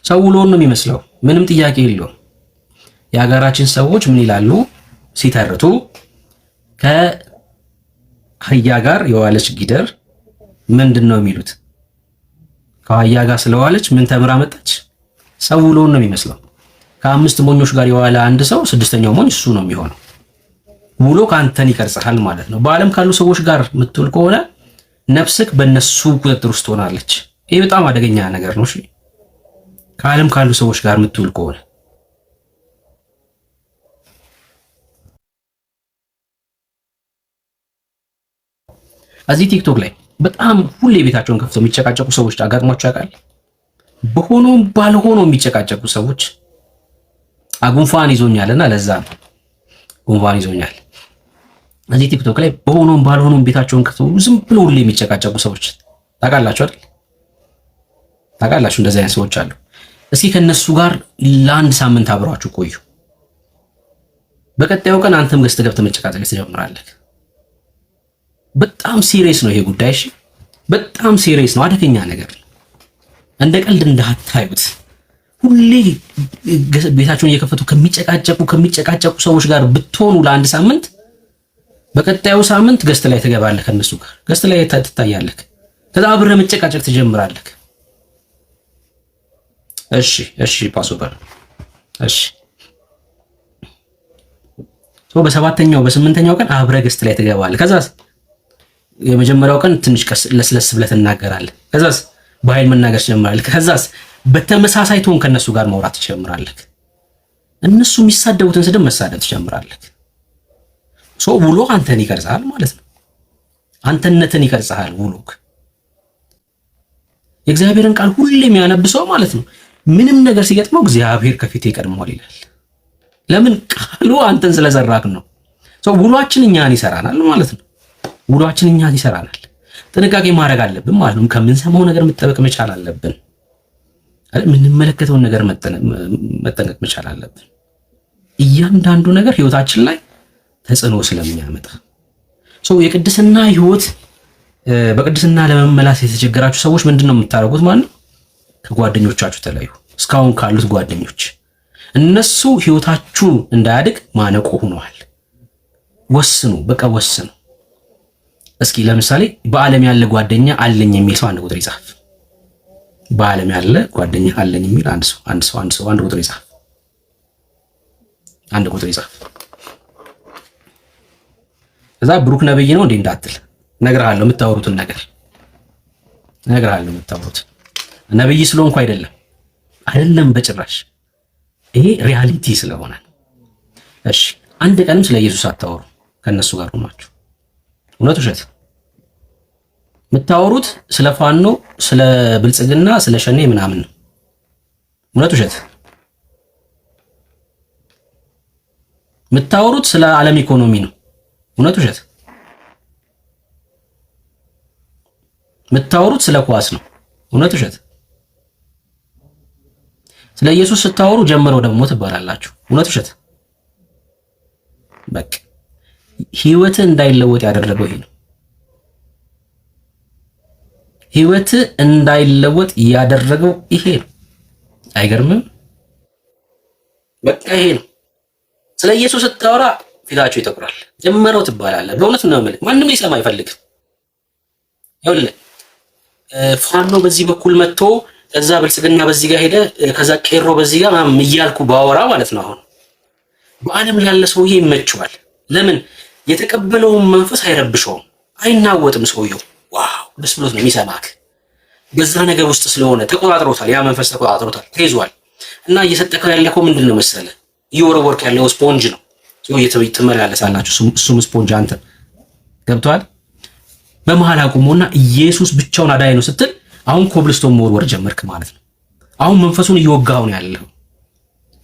ሰው ውሎን ነው የሚመስለው። ምንም ጥያቄ የለውም። የሀገራችን ሰዎች ምን ይላሉ ሲተርቱ? ከአህያ ጋር የዋለች ጊደር ምንድን ነው የሚሉት? ከአህያ ጋር ስለዋለች ምን ተምራ መጣች? ሰው ውሎን ነው የሚመስለው። ከአምስት ሞኞች ጋር የዋለ አንድ ሰው ስድስተኛው ሞኝ እሱ ነው የሚሆነው። ውሎ ከአንተን ይቀርጽሃል ማለት ነው። በዓለም ካሉ ሰዎች ጋር የምትውል ከሆነ ነፍስክ በእነሱ ቁጥጥር ውስጥ ትሆናለች። ይህ በጣም አደገኛ ነገር ነው። እሺ ከዓለም ካሉ ሰዎች ጋር የምትውል ከሆነ እዚህ ቲክቶክ ላይ በጣም ሁሌ ቤታቸውን ከፍተው የሚጨቃጨቁ ሰዎች አጋጥሟቸው ያውቃል? በሆነውም ባልሆነው የሚጨቃጨቁ ሰዎች ጉንፋን ይዞኛልና ለዛ ነው ጉንፋን ይዞኛል። እዚህ ቲክቶክ ላይ በሆነውም ባልሆነውም ቤታቸውን ከፍተው ዝም ብሎ ሁሌ የሚጨቃጨቁ ሰዎች ታውቃላችሁ አይደል? ታውቃላችሁ እንደዚህ አይነት ሰዎች አሉ። እስኪ ከነሱ ጋር ለአንድ ሳምንት አብሯችሁ ቆዩ። በቀጣዩ ቀን አንተም ገዝተህ ገብተህ መጨቃጨቅ ትጀምራለህ። በጣም ሲሪየስ ነው ይሄ ጉዳይ። እሺ በጣም ሲሪየስ ነው፣ አደገኛ ነገር ነው። እንደ ቀልድ እንዳታዩት። ሁሌ ቤታቸውን እየከፈቱ ከሚጨቃጨቁ ሰዎች ጋር ብትሆኑ ለአንድ ሳምንት፣ በቀጣዩ ሳምንት ገስት ላይ ትገባለህ፣ ከነሱ ጋር ገስት ላይ ትታያለህ። ከዛ አብረህ መጨቃጨቅ ትጀምራለህ። እሺ ፓስወርድ እሺ። በሰባተኛው በስምንተኛው ቀን አብረህ ገስት ላይ ትገባለህ። ከዛስ የመጀመሪያው ቀን ትንሽ ለስለስ ብለህ ትናገራለህ። ከዛስ በኃይል መናገር ትጀምራለህ። ከዛስ በተመሳሳይ ቶን ከነሱ ጋር ማውራት ትጀምራለህ። እነሱ የሚሳደቡትን ስድብ መሳደብ ትጀምራለህ። ውሎ አንተን ይቀርጻል ማለት ነው። አንተነትን ይቀርጻል ውሎክ። የእግዚአብሔርን ቃል ሁሌ የሚያነብሰው ማለት ነው ምንም ነገር ሲገጥመው እግዚአብሔር ከፊቴ ይቀድመዋል ይላል። ለምን? ቃሉ አንተን ስለዘራክ ነው። ውሏችን እኛን ይሰራናል ማለት ነው። ውሏችን እኛን ይሰራናል። ጥንቃቄ ማድረግ አለብን ማለት ነው። ከምንሰማው ነገር መጠበቅ መቻል አለብን። የምንመለከተውን ነገር መጠንቀቅ መቻል አለብን። እያንዳንዱ ነገር ህይወታችን ላይ ተጽዕኖ ስለሚያመጣ የቅድስና ህይወት በቅድስና ለመመላስ የተቸገራችሁ ሰዎች ምንድነው የምታደርጉት ማለት ነው? ከጓደኞቻችሁ ተለዩ። እስካሁን ካሉት ጓደኞች እነሱ ህይወታችሁ እንዳያድግ ማነቆ ሆነዋል። ወስኑ፣ በቃ ወስኑ። እስኪ ለምሳሌ በዓለም ያለ ጓደኛ አለኝ የሚል ሰው አንድ ቁጥር ይጻፍ። በዓለም ያለ ጓደኛ አለኝ የሚል አንድ ሰው አንድ ቁጥር ይጻፍ። አንድ ቁጥር ይጻፍ። ከዛ ብሩክ ነብይ ነው እንዴ እንዳትል፣ እነግርሃለሁ የምታወሩትን ነገር እነግርሃለሁ። የምታወሩት ነብይ ስለሆንኩ አይደለም በጭራሽ። ይሄ ሪያሊቲ ስለሆነ። እሺ አንድ ቀንም ስለ ኢየሱስ አታወሩ ከነሱ ጋር ሆናችሁ። እውነት ውሸት? የምታወሩት ስለ ፋኖ፣ ስለ ብልጽግና፣ ስለ ሸኔ ምናምን ነው። እውነት ውሸት? የምታወሩት ስለ ዓለም ኢኮኖሚ ነው። እውነት ውሸት? የምታወሩት ስለ ኳስ ነው። እውነት ውሸት? ስለ ኢየሱስ ስታወሩ ጀምረው ደግሞ ትባላላችሁ። እውነት ውሸት? በቃ ህይወት እንዳይለወጥ ያደረገው ይሄ ነው። ህይወት እንዳይለወጥ ያደረገው ይሄ ነው። አይገርምም? በቃ ይሄ ነው። ስለ ኢየሱስ ስታወራ ፊታቸው ይጠቁራል። ጀመረው ትባላለህ። በእውነት ነው የምልህ፣ ማንም ሊሰማ አይፈልግም። ይኸውልህ ፋኖ በዚህ በኩል መጥቶ ከዛ ብልጽግና በዚህ ጋር ሄደ፣ ከዛ ቄሮ በዚህ ጋር ምናምን እያልኩ ባወራ ማለት ነው። አሁን በዓለም ላለ ሰውዬ ይመቸዋል። ለምን? የተቀበለውን መንፈስ አይረብሸውም፣ አይናወጥም። ሰውየው ዋው ደስ ብሎት ነው የሚሰማክ። በዛ ነገር ውስጥ ስለሆነ ተቆጣጥሮታል፣ ያ መንፈስ ተቆጣጥሮታል፣ ተይዟል። እና እየሰጠከው ያለከው ምንድን ነው መሰለህ? እየወረወርክ ያለው ስፖንጅ ነው። ትመላለሳላችሁ። እሱም ስፖንጅ አንተ ገብቶሃል። በመሃል አቁሞና ኢየሱስ ብቻውን አዳኝ ነው ስትል አሁን ኮብልስቶን መወርወር ጀመርክ ማለት ነው። አሁን መንፈሱን እየወጋው ነው ያለው።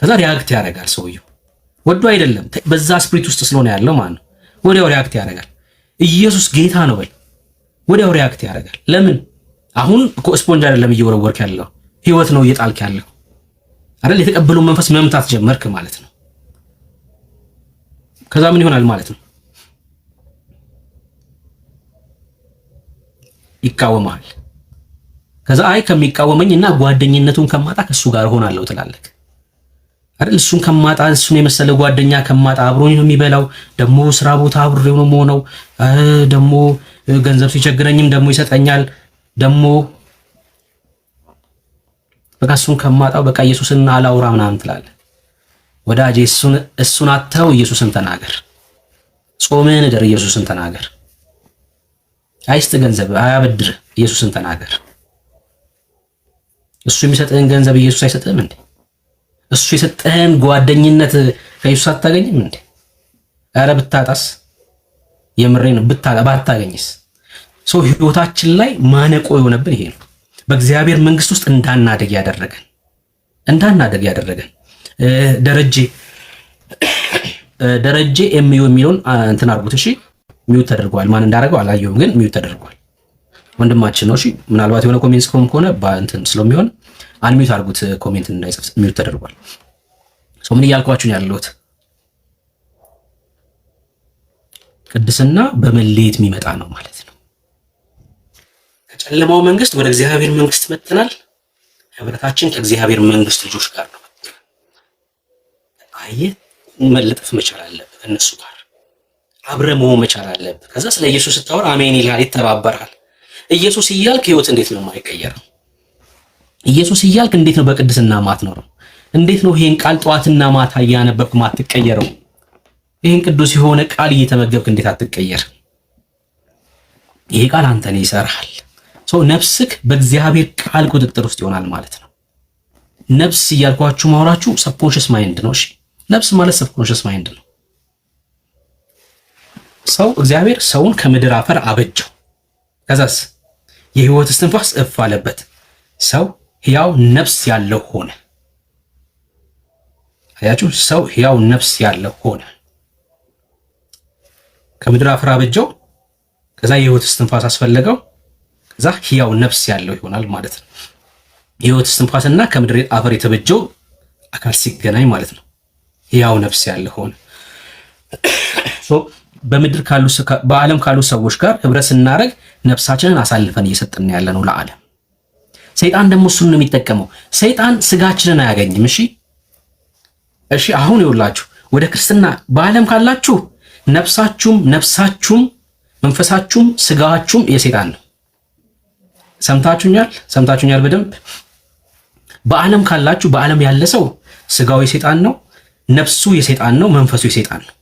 ከዛ ሪያክት ያደርጋል ሰውየው። ወዶ አይደለም፣ በዛ ስፕሪት ውስጥ ስለሆነ ያለው ማለት ነው። ወዲያው ሪያክት ያደርጋል። ኢየሱስ ጌታ ነው በል፣ ወዲያው ሪያክት ያደርጋል። ለምን? አሁን ስፖንጅ አይደለም እየወረወርክ ያለው፣ ህይወት ነው እየጣልክ ያለው አይደል? የተቀበለው መንፈስ መምታት ጀመርክ ማለት ነው። ከዛ ምን ይሆናል ማለት ነው? ይቃወማል። ከዛ አይ ከሚቃወመኝና ጓደኝነቱን ከማጣ ከሱ ጋር ሆናለሁ ትላለህ አይደል? እሱን ከማጣ እሱን የመሰለ ጓደኛ ከማጣ አብሮኝ ነው የሚበላው፣ ደግሞ ስራ ቦታ አብሬው ነው የምሆነው፣ ደግሞ ገንዘብ ሲቸግረኝም ደግሞ ይሰጠኛል፣ ደግሞ በቃ እሱን ከማጣው በቃ ኢየሱስን አላውራ ምናምን ትላለህ። ወዳጄ እሱን አተው ኢየሱስን ተናገር። ጾምህን እደር፣ ኢየሱስን ተናገር። አይስጥ ገንዘብ አያበድር፣ ኢየሱስን ተናገር። እሱ የሚሰጥህን ገንዘብ ኢየሱስ አይሰጥህም እንዴ? እሱ የሰጠህን ጓደኝነት ከኢየሱስ አታገኝም እንዴ? ኧረ ብታጣስ፣ የምሬ ነው ባታገኝስ? ሰው ህይወታችን ላይ ማነቆ የሆነብን ይሄ ነው። በእግዚአብሔር መንግስት ውስጥ እንዳናደግ ያደረገን ደረጀ ኤምዩ የሚለውን እንትን አድርጉት እሺ። ሚውት ተደርጓል። ማን እንዳደረገው አላየሁም፣ ግን ሚውት ተደርጓል። ወንድማችን ነው እሺ። ምናልባት የሆነ ኮሜንት ስኮም ከሆነ በእንትን ስለሚሆን አንሚውት አድርጉት። ኮሜንት እንዳይጽፍ ሚውት ተደርጓል። ሰው ምን እያልኳችሁ ነው ያለሁት? ቅድስና በመለየት የሚመጣ ነው ማለት ነው። ከጨለማው መንግስት ወደ እግዚአብሔር መንግስት መጥተናል። ህብረታችን ከእግዚአብሔር መንግስት ልጆች ጋር ነው። አየህ፣ መለጠፍ መቻል አለብህ። እነሱ ጋር አብረ መሆን መቻል አለብህ። ከዛ ስለ ኢየሱስ ስታወራ አሜን ይላል፣ ይተባበራል። ኢየሱስ እያልክ ህይወት እንዴት ነው የማይቀየረው? ኢየሱስ እያልክ እንዴት ነው በቅድስና ማትኖረው? እንዴት ነው ይሄን ቃል ጠዋትና ማታ እያነበብክ ማትቀየረው? ይሄን ቅዱስ የሆነ ቃል እየተመገብክ እንዴት አትቀየር? ይሄ ቃል አንተን ይሰራል። ሰው ነፍስክ በእግዚአብሔር ቃል ቁጥጥር ውስጥ ይሆናል ማለት ነው። ነፍስ እያልኳችሁ ማውራችሁ ሰብኮንሽስ ማይንድ ነው። እሺ ነፍስ ማለት ሰብኮንሽስ ማይንድ ነው። ሰው እግዚአብሔር ሰውን ከምድር አፈር አበጀው። ከዛስ የህይወት እስትንፋስ እፍ አለበት። ሰው ሕያው ነፍስ ያለው ሆነ። አያችሁ፣ ሰው ሕያው ነፍስ ያለው ሆነ። ከምድር አፈር አበጀው። ከዛ የህይወት እስትንፋስ አስፈለገው። ከዛ ሕያው ነፍስ ያለው ይሆናል ማለት ነው። የህይወት እስትንፋስና ከምድር አፈር የተበጀው አካል ሲገናኝ ማለት ነው ሕያው ነፍስ ያለው ሆነ። በምድር ካሉ በዓለም ካሉ ሰዎች ጋር ህብረት ስናደርግ ነፍሳችንን አሳልፈን እየሰጠን ያለ ነው ለዓለም። ሰይጣን ደግሞ እሱን ነው የሚጠቀመው። ሰይጣን ስጋችንን አያገኝም። እሺ አሁን ይኸውላችሁ ወደ ክርስትና በዓለም ካላችሁ ነፍሳችሁም መንፈሳችሁም ስጋችሁም የሰይጣን ነው። ሰምታችሁኛል በደንብ። በዓለም ካላችሁ በዓለም ያለ ሰው ስጋው የሰይጣን ነው፣ ነፍሱ የሰይጣን ነው፣ መንፈሱ የሰይጣን ነው።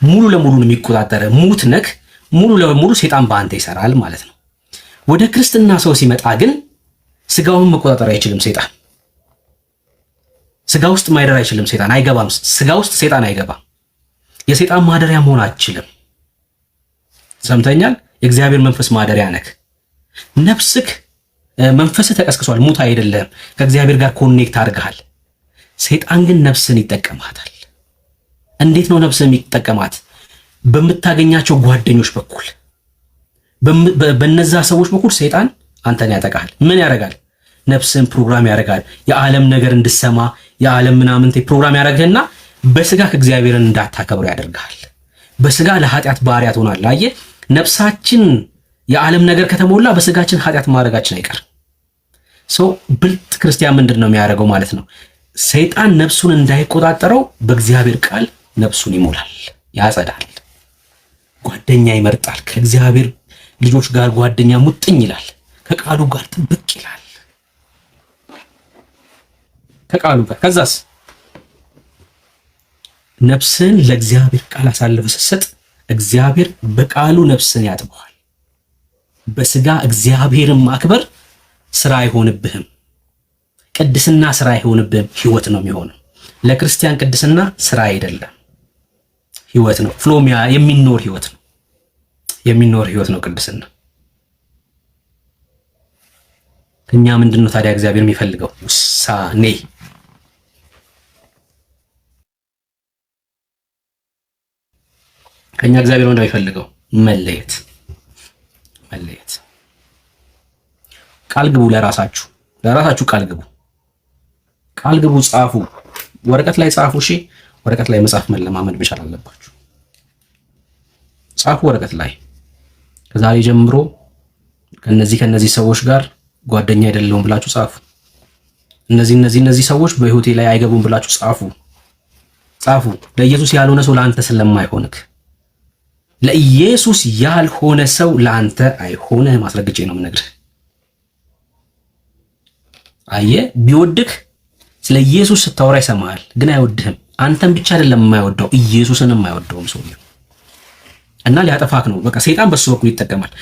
ሙሉ ለሙሉ ነው የሚቆጣጠረ። ሙት ነክ ሙሉ ለሙሉ ሰይጣን በአንተ ይሰራል ማለት ነው። ወደ ክርስትና ሰው ሲመጣ ግን ስጋውን መቆጣጠር አይችልም ሰይጣን። ስጋ ውስጥ ማይደር አይችልም ሰይጣን፣ አይገባም። ስጋ ውስጥ ሰይጣን አይገባም። የሰይጣን ማደሪያ መሆን አትችልም። ሰምተኛል? የእግዚአብሔር መንፈስ ማደሪያ ነክ። ነፍስክ መንፈስህ ተቀስቅሷል፣ ሙት አይደለም። ከእግዚአብሔር ጋር ኮኔክት አድርገሃል። ሰይጣን ግን ነፍስን ይጠቀማታል። እንዴት ነው ነፍስን የሚጠቀማት? በምታገኛቸው ጓደኞች በኩል በነዛ ሰዎች በኩል ሰይጣን አንተን ያጠቃል። ምን ያደርጋል? ነፍስን ፕሮግራም ያደርጋል። የዓለም ነገር እንድሰማ የዓለም ምናምን ፕሮግራም ያደርግህና በስጋ ከእግዚአብሔርን እንዳታከብሩ ያደርጋል። በስጋ ለኃጢአት ባሪያ ትሆናለህ። አየህ፣ ነፍሳችን የዓለም ነገር ከተሞላ በስጋችን ኃጢአት ማድረጋችን አይቀርም። ሰው ብልጥ ክርስቲያን ምንድን ነው የሚያደርገው ማለት ነው? ሰይጣን ነፍሱን እንዳይቆጣጠረው በእግዚአብሔር ቃል ነፍሱን ይሞላል፣ ያጸዳል፣ ጓደኛ ይመርጣል። ከእግዚአብሔር ልጆች ጋር ጓደኛ ሙጥኝ ይላል፣ ከቃሉ ጋር ጥብቅ ይላል፣ ከቃሉ ጋር። ከዛስ ነፍስን ለእግዚአብሔር ቃል አሳልፈህ ስትሰጥ እግዚአብሔር በቃሉ ነፍስን ያጥበዋል። በስጋ እግዚአብሔርን ማክበር ስራ አይሆንብህም። ቅድስና ስራ አይሆንብህም፣ ህይወት ነው የሚሆነው። ለክርስቲያን ቅድስና ስራ አይደለም፣ ህይወት ነው። ፍሎሚያ የሚኖር ህይወት ነው፣ የሚኖር ህይወት ነው ቅድስና። ከኛ ምንድነው ታዲያ እግዚአብሔር የሚፈልገው? ውሳኔ። ከኛ እግዚአብሔር ምንድነው የሚፈልገው? መለየት። ቃል ግቡ፣ ለራሳችሁ ቃል ግቡ። ጻፉ፣ ወረቀት ላይ ጻፉ። እሺ፣ ወረቀት ላይ መጻፍ መለማመድ መቻል አለባችሁ። ጻፉ ወረቀት ላይ። ከዛሬ ጀምሮ ከነዚህ ሰዎች ጋር ጓደኛ አይደለሁም ብላችሁ ጻፉ። እነዚህ ሰዎች በህይወቴ ላይ አይገቡም ብላችሁ ጻፉ። ለኢየሱስ ያልሆነ ሰው ለአንተ ስለማይሆንክ፣ ለኢየሱስ ያልሆነ ሰው ለአንተ አይሆንህም። ማስረግጬ ነው የምነግርህ። አየህ፣ ቢወድክ ስለ ኢየሱስ ስታወራ ይሰማሃል፣ ግን አይወድህም። አንተን ብቻ አይደለም የማይወደው ኢየሱስንም አይወደውም ሰውየው እና ሊያጠፋክ ነው። በቃ ሰይጣን በሱ በኩል ይጠቀማል።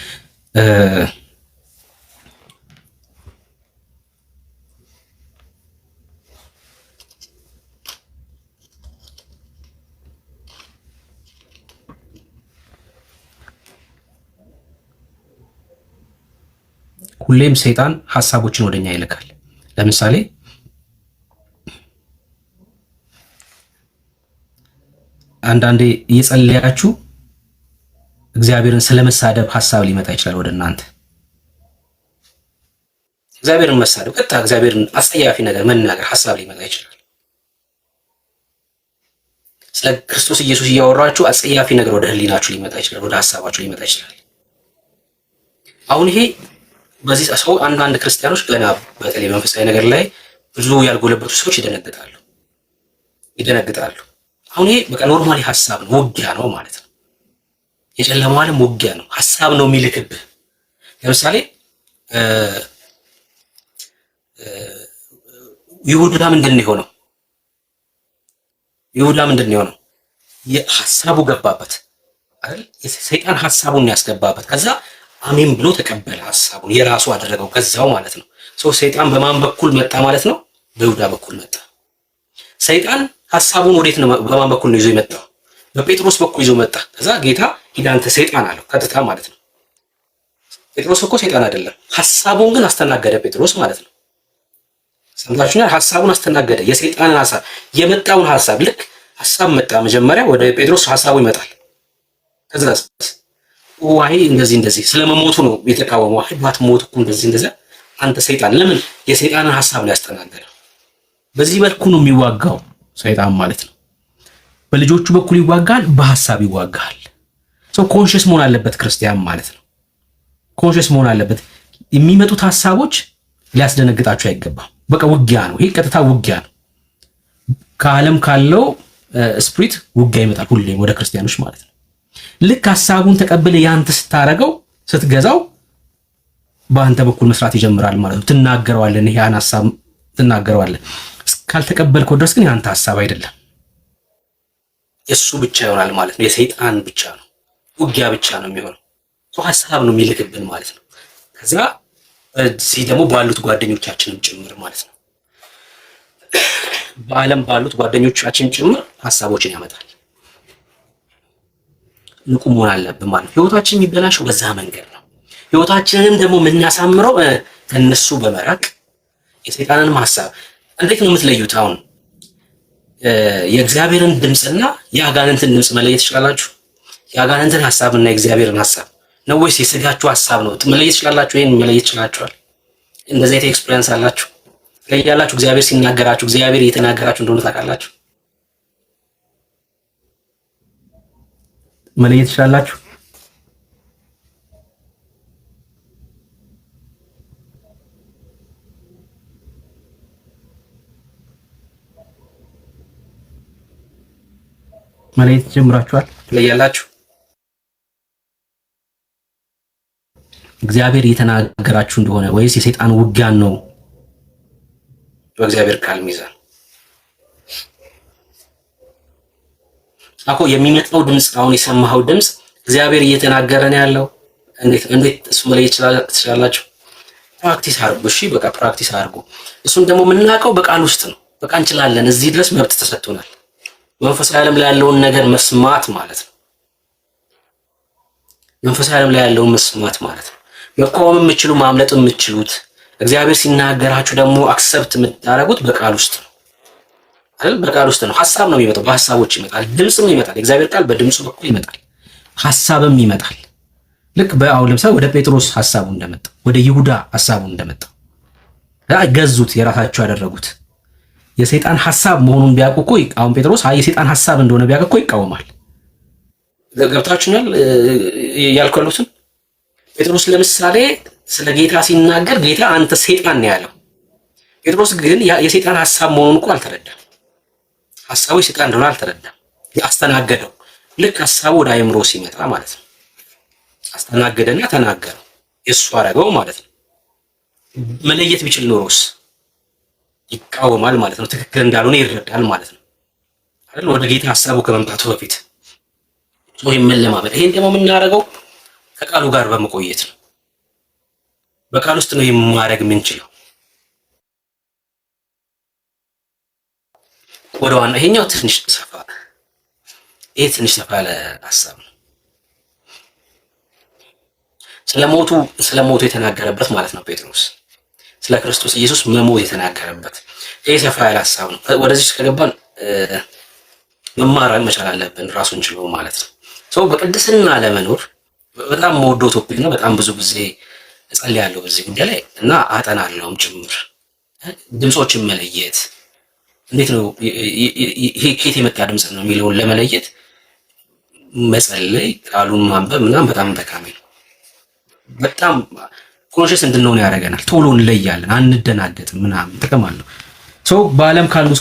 ሁሌም ሰይጣን ሐሳቦችን ወደኛ ይልካል። ለምሳሌ አንዳንዴ እየጸለያችሁ እግዚአብሔርን ስለመሳደብ ሐሳብ ሊመጣ ይችላል ወደ እናንተ። እግዚአብሔርን መሳደብ ቀጥታ እግዚአብሔርን አስጸያፊ ነገር መናገር ሐሳብ ሊመጣ ይችላል። ስለ ክርስቶስ ኢየሱስ እያወራችሁ አስጸያፊ ነገር ወደ ህሊናችሁ ሊመጣ ይችላል፣ ወደ ሐሳባችሁ ሊመጣ ይችላል። አሁን ይሄ በዚህ ሰው አንዳንድ ክርስቲያኖች ገና በተለይ መንፈሳዊ ነገር ላይ ብዙ ያልጎለበቱ ሰዎች ይደነግጣሉ። አሁን ይሄ በቃ ኖርማሊ ሐሳብ ነው፣ ውጊያ ነው ማለት ነው። የጨለማው ዓለም ውጊያ ነው፣ ሐሳብ ነው የሚልክብህ። ለምሳሌ ይሁዳ ምንድን ነው የሆነው? ሐሳቡ ገባበት አይደል? ሰይጣን ሐሳቡን ያስገባበት፣ ከዛ አሜን ብሎ ተቀበለ። ሐሳቡን የራሱ አደረገው ከዛው ማለት ነው። ሰይጣን በማን በኩል መጣ ማለት ነው? በይሁዳ በኩል መጣ። ሰይጣን ሐሳቡን ወዴት ነው? በማን በኩል ነው ይዞ የመጣው? በጴጥሮስ በኩል ይዞ መጣ። ከዛ ጌታ ሂድ አንተ ሰይጣን አለው ቀጥታ ማለት ነው። ጴጥሮስ እኮ ሰይጣን አይደለም። ሐሳቡን ግን አስተናገደ ጴጥሮስ ማለት ነው። ሰምታችሁኛል? ሐሳቡን አስተናገደ። የሰይጣንን ሐሳብ የመጣውን ሐሳብ ልክ ሐሳብ መጣ መጀመሪያ ወደ ጴጥሮስ ሐሳቡ ይመጣል። ከዛ ዋይ እንደዚህ ስለመሞቱ ነው የተቃወመው። ዋይ ባትሞት እኮ እንደዚህ አንተ ሰይጣን። ለምን? የሰይጣንን ሐሳብ ነው ያስተናገደው። በዚህ መልኩ ነው የሚዋጋው ሰይጣን ማለት ነው። በልጆቹ በኩል ይዋጋል፣ በሐሳብ ይዋጋል። ሰው ኮንሽስ መሆን አለበት ክርስቲያን ማለት ነው። ኮንሽስ መሆን አለበት። የሚመጡት ሐሳቦች ሊያስደነግጣችሁ አይገባም። በቃ ውጊያ ነው። ይሄ ቀጥታ ውጊያ ነው። ከዓለም ካለው ስፕሪት ውጊያ ይመጣል ሁሌም ወደ ክርስቲያኖች ማለት ነው። ልክ ሐሳቡን ተቀብለ ያንተ ስታረገው ስትገዛው በአንተ በኩል መስራት ይጀምራል ማለት ነው። ትናገረዋለህ፣ ያን ሐሳብ ትናገረዋለህ። ካልተቀበልከው ድረስ ግን ያንተ ሐሳብ አይደለም፣ የሱ ብቻ ይሆናል ማለት ነው። የሰይጣን ብቻ ነው፣ ውጊያ ብቻ ነው የሚሆነው። ሐሳብ ነው የሚልክብን ማለት ነው። ከዛ በዚህ ደግሞ ባሉት ጓደኞቻችንም ጭምር ማለት ነው። በዓለም ባሉት ጓደኞቻችን ጭምር ሐሳቦችን ያመጣል። ንቁ መሆን አለብን ማለት ነው። ህይወታችን የሚበላሸው በዛ መንገድ ነው። ህይወታችንንም ደግሞ የምናሳምረው ከነሱ በመራቅ የሰይጣንንም ሐሳብ እንዴት ነው የምትለዩት? አሁን የእግዚአብሔርን ድምፅና የአጋንንትን ድምፅ መለየት ትችላላችሁ? የአጋንንትን ሐሳብና የእግዚአብሔርን ሐሳብ ነው ወይስ የስጋችሁ ሐሳብ ነው? መለየት ትችላላችሁ? ይሄን መለየት ትችላችኋል? እንደዚህ አይነት ኤክስፒሪየንስ አላችሁ? ለያላችሁ እግዚአብሔር ሲናገራችሁ እግዚአብሔር እየተናገራችሁ እንደሆነ ታውቃላችሁ? መለየት ትችላላችሁ? መለየት ጀምራችኋል? ለያላችሁ እግዚአብሔር እየተናገራችሁ እንደሆነ ወይስ የሰይጣን ውጊያን ነው? በእግዚአብሔር ቃል ሚዛን አኮ የሚመጣው ድምፅ፣ አሁን የሰማኸው ድምፅ እግዚአብሔር እየተናገረ ነው ያለው። እንዴት እሱ መለየት ትችላላችሁ? ፕራክቲስ አድርጉ። እሺ በቃ ፕራክቲስ አድርጉ። እሱን ደግሞ የምናውቀው በቃል ውስጥ ነው። በቃ እንችላለን። እዚህ ድረስ መብት ተሰጥቶናል። መንፈሳዊ ዓለም ላይ ያለውን ነገር መስማት ማለት ነው። መንፈሳዊ ዓለም ላይ ያለውን መስማት ማለት ነው። መቃወም የምትችሉ ማምለጥ የምትችሉት እግዚአብሔር ሲናገራችሁ ደግሞ አክሰፕት የምታደርጉት በቃል ውስጥ ነው አይደል? በቃል ውስጥ ነው። ሐሳብ ነው የሚመጣው፣ በሐሳቦች ይመጣል። ድምጽም ይመጣል። እግዚአብሔር ቃል በድምጹ በኩል ይመጣል። ሐሳብም ይመጣል። ልክ በአሁን ለምሳሌ ወደ ጴጥሮስ ሐሳቡ እንደመጣ፣ ወደ ይሁዳ ሐሳቡ እንደመጣ ገዙት፣ የራሳቸው ያደረጉት። የሰይጣን ሐሳብ መሆኑን ቢያውቁ እኮ አሁን ጴጥሮስ የሰይጣን ሐሳብ እንደሆነ ቢያውቅ እኮ ይቃወማል። ገብታችኋል ያልኩትን? ጴጥሮስ ለምሳሌ ስለ ጌታ ሲናገር ጌታ አንተ ሰይጣን ነው ያለው። ጴጥሮስ ግን የሰይጣን ሐሳብ መሆኑን እኮ አልተረዳም። ሐሳቡ የሰይጣን እንደሆነ አልተረዳም። ያስተናገደው ልክ ሐሳቡ ወደ አእምሮ ሲመጣ ማለት ነው አስተናገደና ተናገረው። የእሱ አደረገው ማለት ነው። መለየት ቢችል ኖሮስ ይቃወማል ማለት ነው። ትክክል እንዳልሆነ ይረዳል ማለት ነው አይደል? ወደ ጌታ ሐሳቡ ከመምጣቱ በፊት ወይም መለማመድ። ይሄን ደግሞ የምናደርገው ከቃሉ ጋር በመቆየት ነው። በቃል ውስጥ ነው የማድረግ የምንችለው። ወደ ዋና ይሄኛው ትንሽ ሰፋ ያለ ሐሳብ ነው። ስለሞቱ የተናገረበት ማለት ነው ጴጥሮስ ስለ ክርስቶስ ኢየሱስ መሞት የተናገረበት ይሄ ሰፋ ያለ ሐሳብ ነው። ወደዚህ ከገባን መማር መቻል አለብን ራሱን ችሎ ማለት ነው። ሰው በቅድስና ለመኖር በጣም መወደው ቶፒክ ነው። በጣም ብዙ ጊዜ እጸልያለሁ በዚህ ጉዳይ ላይ እና አጠናለሁም ጭምር። ድምጾችን መለየት እንዴት ነው ይሄ ከየት የመጣ ድምጽ ነው የሚለውን ለመለየት መጸለይ፣ ቃሉን ማንበብ ምናምን በጣም ጠቃሚ ነው። በጣም ኮንሽስ እንድንሆን ያደርገናል። ቶሎ እንለያለን፣ አንደናገጥም ምናምን ጥቅም አለው። ሶ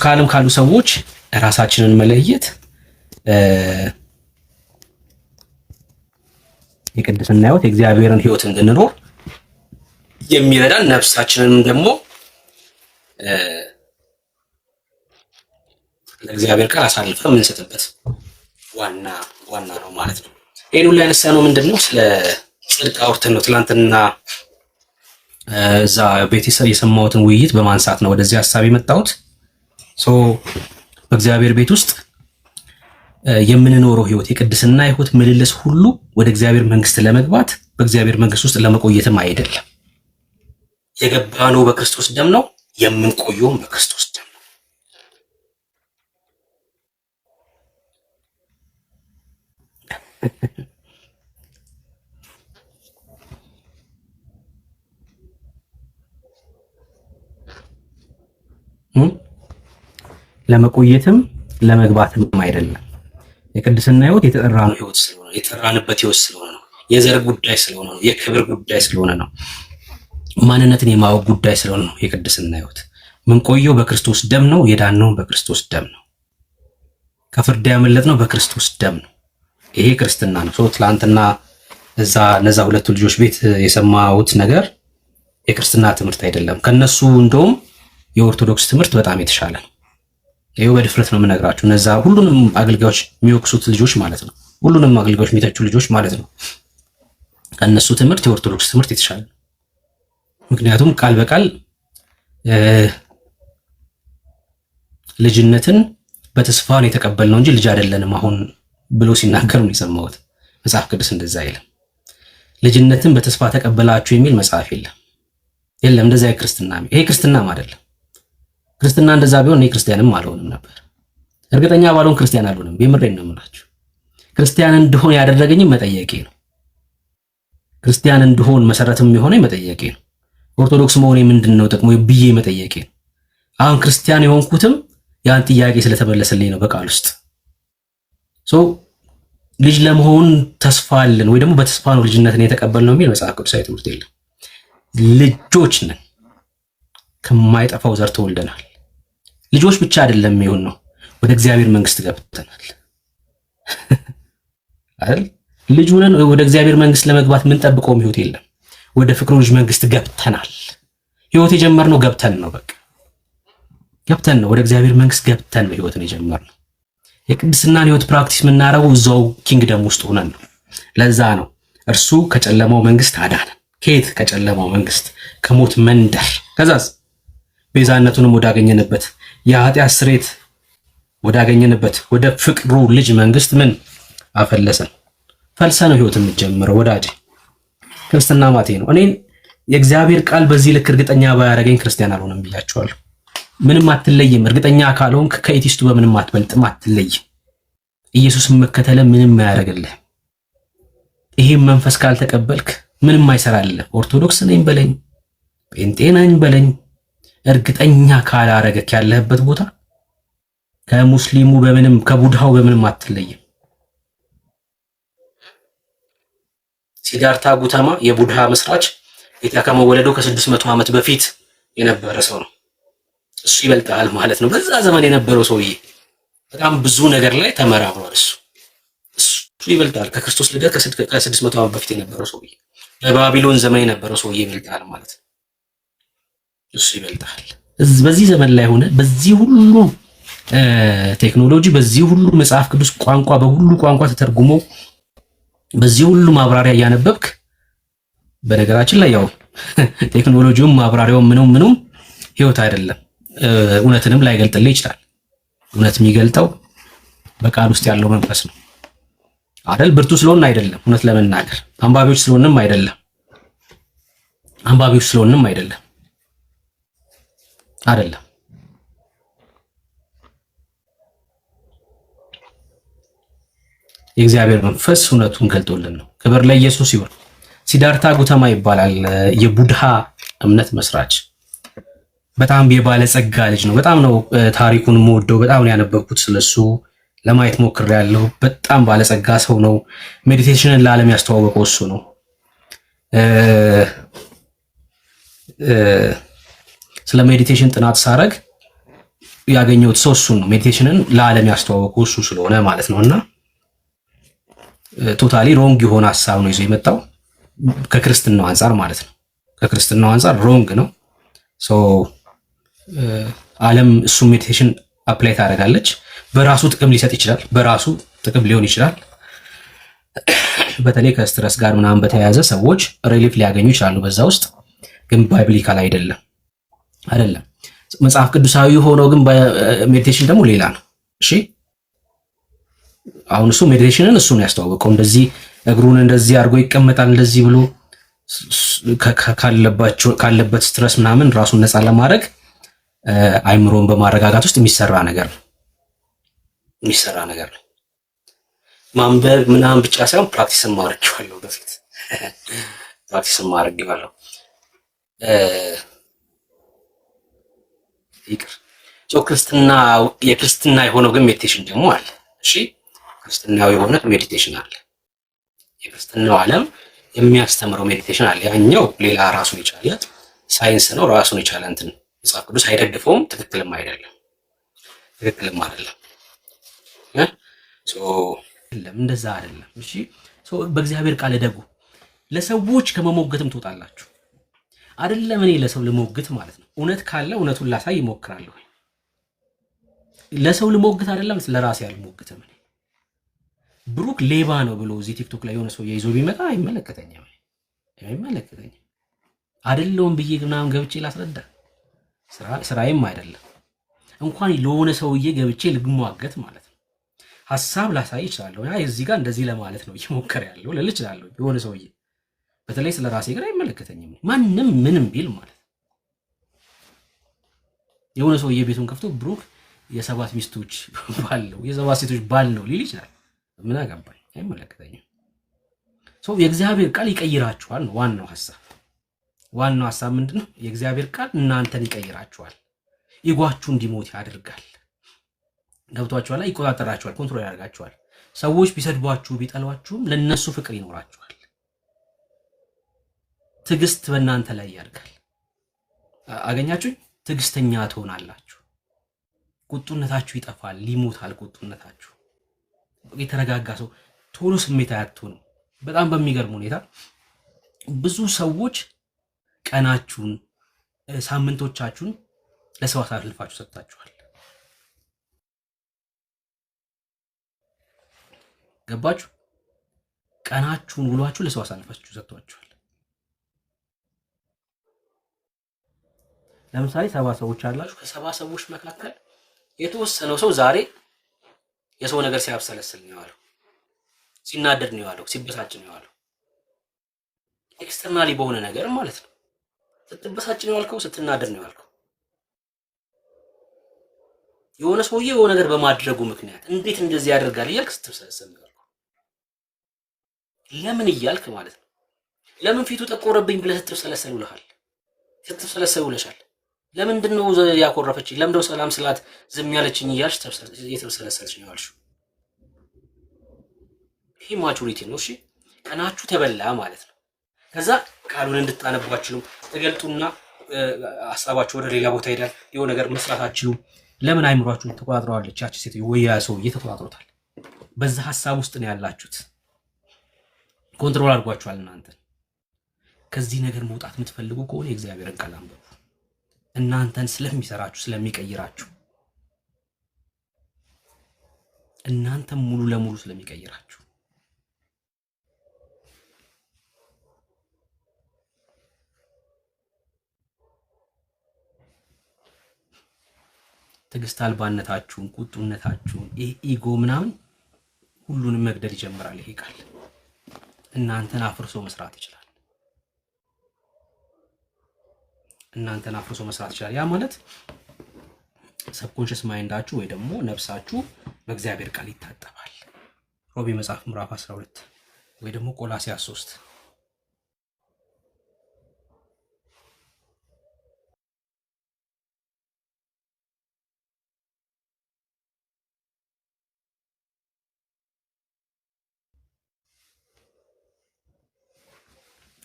ከዓለም ካሉ ሰዎች ራሳችንን መለየት የቅድስና ሕይወት የእግዚአብሔርን ሕይወት እንድንኖር የሚረዳን ነፍሳችንን ደግሞ ለእግዚአብሔር ቃል አሳልፈን የምንሰጥበት ዋና ነው ማለት ነው። ይሄን ሁሉ ያነሳነው ምንድነው ስለ ጽድቅ አውርተን ነው። ትናንትና እዛ ቤተሰብ የሰማሁትን ውይይት በማንሳት ነው ወደዚህ ሐሳብ የመጣሁት። በእግዚአብሔር ቤት ውስጥ የምንኖረው ሕይወት የቅድስና ሕይወት ምልልስ ሁሉ ወደ እግዚአብሔር መንግስት ለመግባት በእግዚአብሔር መንግስት ውስጥ ለመቆየትም አይደለም። የገባነው በክርስቶስ ደም ነው፣ የምንቆየውም በክርስቶስ ደም ነው። ለመቆየትም ለመግባትም አይደለም። የቅድስና ሕይወት የተጠራነው ሕይወት ስለሆነ የተጠራንበት ሕይወት ስለሆነ ነው። የዘር ጉዳይ ስለሆነ ነው። የክብር ጉዳይ ስለሆነ ነው። ማንነትን የማወቅ ጉዳይ ስለሆነ ነው። የቅድስና ሕይወት ምንቆየው በክርስቶስ ደም ነው። የዳነው በክርስቶስ ደም ነው። ከፍርድ ያመለጥነው በክርስቶስ ደም ነው። ይሄ ክርስትና ነው። ትላንትና እነዛ ሁለቱ ልጆች ቤት የሰማሁት ነገር የክርስትና ትምህርት አይደለም። ከነሱ እንደውም የኦርቶዶክስ ትምህርት በጣም የተሻለ ነው። ይሄው በድፍረት ነው የምነግራችሁ። እነዛ ሁሉንም አገልጋዮች የሚወቅሱት ልጆች ማለት ነው፣ ሁሉንም አገልጋዮች የሚተቹ ልጆች ማለት ነው። ከነሱ ትምህርት የኦርቶዶክስ ትምህርት የተሻለ ነው። ምክንያቱም ቃል በቃል ልጅነትን በተስፋ ነው የተቀበልነው እንጂ ልጅ አይደለንም አሁን ብሎ ሲናገሩ ነው የሰማሁት። መጽሐፍ ቅዱስ እንደዛ አይልም። ልጅነትን በተስፋ ተቀበላችሁ የሚል መጽሐፍ የለም። እንደዛ ይሄ ክርስትናም አይደለም። ክርስትና እንደዛ ቢሆን እኔ ክርስቲያንም አልሆንም ነበር። እርግጠኛ ባልሆን ክርስቲያን አልሆንም። የምሬን ነው የምላችሁ። ክርስቲያን እንድሆን ያደረገኝም መጠየቄ ነው። ክርስቲያን እንድሆን መሰረትም የሆነ መጠየቄ ነው። ኦርቶዶክስ መሆኔ ምንድነው ጥቅሙ ብዬ መጠየቄ ነው። አሁን ክርስቲያን የሆንኩትም ያን ጥያቄ ስለተመለሰልኝ ነው በቃል ውስጥ። ልጅ ለመሆን ተስፋ አለን ወይ ደግሞ በተስፋ ነው ልጅነትን የተቀበልነው የሚል መጽሐፍ ቅዱሳዊ ትምህርት የለም። ልጆች ነን፣ ከማይጠፋው ዘር ተወልደናል። ልጆች ብቻ አይደለም ይሁን ነው፣ ወደ እግዚአብሔር መንግስት ገብተናል አይደል? ልጅ ሆነን ወደ እግዚአብሔር መንግስት ለመግባት ምን ጠብቀውም ህይወት የለም። ወደ ፍቅሩ ልጅ መንግስት ገብተናል። ህይወት የጀመርነው ገብተን ነው። በቃ ገብተን ነው፣ ወደ እግዚአብሔር መንግስት ገብተን ነው ህይወትን የጀመርነው። የቅድስናን ህይወት ፕራክቲስ የምናደርገው እዛው ኪንግደም ውስጥ ሆነን ነው። ለዛ ነው እርሱ ከጨለማው መንግስት አዳነን። ከየት? ከጨለማው መንግስት፣ ከሞት መንደር። ከዛስ ቤዛነቱንም ወዳገኘንበት የኃጢአት ስርየት ወዳገኘንበት ወደ ፍቅሩ ልጅ መንግስት ምን አፈለሰን? ፈልሰ ነው ህይወት የምትጀምረው ወዳጅ። ክርስትና ማቴ ነው። እኔን የእግዚአብሔር ቃል በዚህ ልክ እርግጠኛ ባያደርገኝ ክርስቲያን አልሆነም ብያቸዋለሁ። ምንም አትለይም። እርግጠኛ ካልሆንክ ከኤቲስቱ በምንም አትበልጥም፣ አትለይም። ኢየሱስን መከተለ ምንም አያደርግልህ። ይሄን መንፈስ ካልተቀበልክ ምንም አይሰራልህ። ኦርቶዶክስ ነኝ በለኝ፣ ጴንጤ ነኝ በለኝ፣ እርግጠኛ ካላረገክ ያለህበት ቦታ ከሙስሊሙ በምንም ከቡድሃው በምንም አትለይም። ሲዳርታ ጉተማ የቡድሃ መስራች ጌታ ከመወለዱ ከ600 ዓመት በፊት የነበረ ሰው ነው። እሱ ይበልጣል ማለት ነው። በዛ ዘመን የነበረው ሰውዬ በጣም ብዙ ነገር ላይ ተመራምሯል። እሱ ይበልጣል። ከክርስቶስ ልደት ከ600 ዓመት በፊት የነበረው ሰውዬ፣ በባቢሎን ዘመን የነበረው ሰውዬ ይበልጣል ማለት ነው። እሱ ይበልጣል። በዚህ ዘመን ላይ ሆነ በዚህ ሁሉ ቴክኖሎጂ፣ በዚህ ሁሉ መጽሐፍ ቅዱስ ቋንቋ፣ በሁሉ ቋንቋ ተተርጉሞ በዚህ ሁሉ ማብራሪያ እያነበብክ፣ በነገራችን ላይ ያው ቴክኖሎጂውም ማብራሪያውም ምኑም ህይወት አይደለም። እውነትንም ላይገልጥልህ ይችላል። እውነት የሚገልጠው በቃል ውስጥ ያለው መንፈስ ነው አይደል? ብርቱ ስለሆነ አይደለም። እውነት ለመናገር አንባቢዎች ስለሆነም አይደለም። አይደለም። የእግዚአብሔር መንፈስ እውነቱን ገልጦልን ነው። ክብር ለኢየሱስ ይሁን። ሲዳርታ ጉተማ ይባላል። የቡድሃ እምነት መስራች፣ በጣም የባለጸጋ ልጅ ነው። በጣም ነው ታሪኩን የምወደው። በጣም ነው ያነበብኩት ስለሱ፣ ለማየት ሞክሬያለሁ። በጣም ባለጸጋ ሰው ነው። ሜዲቴሽንን ለዓለም ያስተዋወቀው እሱ ነው። ስለ ሜዲቴሽን ጥናት ሳረግ ያገኘሁት ሰው እሱን ነው። ሜዲቴሽንን ለዓለም ያስተዋወቀው እሱ ስለሆነ ማለት ነው። እና ቶታሊ ሮንግ የሆነ ሀሳብ ነው ይዞ የመጣው ከክርስትናው አንጻር ማለት ነው። ከክርስትናው አንጻር ሮንግ ነው። ዓለም እሱ ሜዲቴሽን አፕላይ ታደርጋለች። በራሱ ጥቅም ሊሰጥ ይችላል። በራሱ ጥቅም ሊሆን ይችላል። በተለይ ከስትረስ ጋር ምናምን በተያያዘ ሰዎች ሪሊፍ ሊያገኙ ይችላሉ በዛ ውስጥ። ግን ባይብሊካል አይደለም። መጽሐፍ ቅዱሳዊ ሆኖ ግን ሜዲቴሽን ደግሞ ሌላ ነው። እሺ አሁን እሱ ሜዲቴሽንን እሱ ነው ያስተዋወቀው። እንደዚህ እግሩን እንደዚህ አድርጎ ይቀመጣል እንደዚህ ብሎ ካለበት ስትረስ ምናምን ራሱን ነፃ ለማድረግ አይምሮን በማረጋጋት ውስጥ የሚሰራ ነገር ነው። ማንበብ ምናምን ብቻ ሳይሆን ፕራክቲስን ማድረግዋለሁ። በፊት ፕራክቲስን ማድረግዋለሁ። የክርስትና የሆነው ግን ሜዲቴሽን ደግሞ አለ። እሺ ክርስትናው የሆነ ሜዲቴሽን አለ። የክርስትናው ዓለም የሚያስተምረው ሜዲቴሽን አለ። ያኛው ሌላ ራሱን የቻለ ሳይንስ ነው። ራሱን የቻለ እንትን መጽሐፍ ቅዱስ አይደግፈውም። ትክክልም አይደለም። እንደዛ አይደለም። እሺ በእግዚአብሔር ቃል እደጉ። ለሰዎች ከመሞገትም ትወጣላችሁ አይደለም። እኔ ለሰው ልሞግት ማለት ነው። እውነት ካለ እውነቱን ላሳይ ይሞክራለሁ። ለሰው ልሞግት አይደለም፣ ለራሴ አልሞግትም። እኔ ብሩክ ሌባ ነው ብሎ እዚህ ቲክቶክ ላይ የሆነ ሰው ይዞ ቢመጣ አይመለከተኝም አይደለውም ብዬ ምናምን ገብቼ ላስረዳ ስራዬም አይደለም። እንኳን ለሆነ ሰውዬ ገብቼ ልግሟገት ማለት ነው። ሐሳብ ላሳይ እችላለሁ። እዚህ ጋር እንደዚህ ለማለት ነው እየሞከረ ያለው ልል እችላለሁ። የሆነ ሰውዬ በተለይ ስለ ራሴ ግን አይመለከተኝም። ማንም ምንም ቢል ማለት የሆነ ሰውዬ ቤቱን ከፍቶ ብሩክ የ7 ሚስቶች ባል ነው፣ የ7 ሴቶች ባል ነው ሊል ይችላል። ምን አገባኝ? አይመለከተኝም። የእግዚአብሔር ቃል ይቀይራችኋል ነው ዋናው ሐሳብ ምንድነው? የእግዚአብሔር ቃል እናንተን ይቀይራችኋል። ኢጓችሁ እንዲሞት ያደርጋል። ገብቷችኋል? ይቆጣጠራችኋል፣ ኮንትሮል ያደርጋችኋል። ሰዎች ቢሰድቧችሁ ቢጠሏችሁም ለነሱ ፍቅር ይኖራችኋል። ትዕግስት በእናንተ ላይ ያድጋል። አገኛችሁኝ? ትዕግስተኛ ትሆናላችሁ። ቁጡነታችሁ ይጠፋል፣ ሊሞታል ቁጡነታችሁ። የተረጋጋ ሰው ቶሎ ስሜት አያትሆኑ። በጣም በሚገርም ሁኔታ ብዙ ሰዎች ቀናችሁን፣ ሳምንቶቻችሁን ለሰው አሳልፋችሁ ሰጥታችኋል። ገባችሁ? ቀናችሁን፣ ውሏችሁ ለሰው አሳልፋችሁ ሰጥቷችኋል። ለምሳሌ 70 ሰዎች አላችሁ። ከ70 ሰዎች መካከል የተወሰነው ሰው ዛሬ የሰው ነገር ሲያብሰለስል ነው ያለው፣ ሲናደድ ነው ያለው፣ ሲበሳጭ ነው ያለው። ኤክስተርናሊ በሆነ ነገር ማለት ነው። ስትበሳጭ ነው ያልከው፣ ስትናደድ ነው ያልከው። የሆነ ሰውዬ የሆነ ነገር በማድረጉ ምክንያት እንዴት እንደዚህ ያደርጋል እያልክ ስትብሰለሰል ነው ያልከው። ለምን እያልክ ማለት ነው። ለምን ፊቱ ጠቆረብኝ ብለህ ስትብሰለሰል ውለሻል። ለምንድን ነው ያኮረፈችኝ? ለምንድን ነው ሰላም ስላት ዝም ያለችኝ እያልሽ የተብሰለሰልሽ ነው ያልሽው። ይሄ ማቹሪቲ ነው። እሺ ቀናችሁ ተበላ ማለት ነው። ከዛ ቃሉን እንድታነቧችሁ ተገልጡና ሐሳባችሁ ወደ ሌላ ቦታ ሄዳል። የሆነ ነገር መስራት አትችሉም። ለምን አይምሯችሁን ተቆጣጥረዋለች ያቺ ሴትዮ ወይ ያ ሰውዬ ተቆጣጥሮታል። በዛ ሐሳብ ውስጥ ነው ያላችሁት። ኮንትሮል አድርጓችኋል እናንተ። ከዚህ ነገር መውጣት የምትፈልጉ ከሆነ የእግዚአብሔርን ቃል አንብቡ። እናንተን ስለሚሰራችሁ ስለሚቀይራችሁ፣ እናንተም ሙሉ ለሙሉ ስለሚቀይራችሁ ትዕግስት አልባነታችሁን፣ ቁጡነታችሁን፣ ይሄ ኢጎ ምናምን ሁሉንም መግደል ይጀምራል። ይሄ ቃል እናንተን አፍርሶ መስራት ይችላል። እናንተን አፍርሶ መስራት ይችላል። ያ ማለት ሰብኮንሽስ ማይንዳችሁ ወይ ደግሞ ነፍሳችሁ በእግዚአብሔር ቃል ይታጠባል። ሮሜ መጽሐፍ ምዕራፍ 12 ወይ ደግሞ ቆላስይስ 3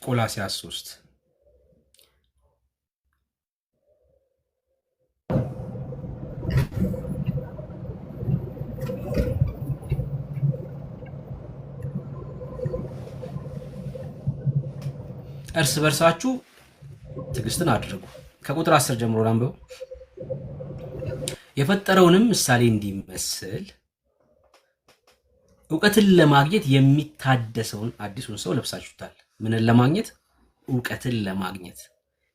ቆላስይስ 3 እርስ በርሳችሁ ትዕግስትን አድርጉ። ከቁጥር 10 ጀምሮ አንብቡ። የፈጠረውንም ምሳሌ እንዲመስል ዕውቀትን ለማግኘት የሚታደሰውን አዲሱን ሰው ለብሳችሁታል። ምንን ለማግኘት? ዕውቀትን ለማግኘት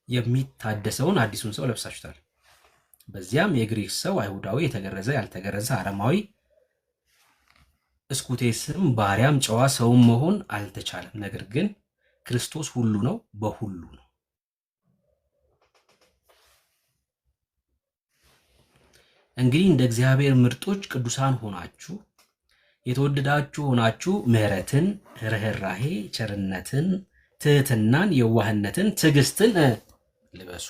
የሚታደሰውን አዲሱን ሰው ለብሳችሁታል። በዚያም የግሪክ ሰው፣ አይሁዳዊ፣ የተገረዘ፣ ያልተገረዘ፣ አረማዊ፣ እስኩቴስም፣ ባሪያም፣ ጨዋ ሰውም መሆን አልተቻለም። ነገር ግን ክርስቶስ ሁሉ ነው፣ በሁሉ ነው። እንግዲህ እንደ እግዚአብሔር ምርጦች ቅዱሳን ሆናችሁ የተወደዳችሁ ሆናችሁ ምሕረትን፣ ርኅራሄ፣ ቸርነትን፣ ትህትናን፣ የዋህነትን፣ ትዕግስትን ልበሱ።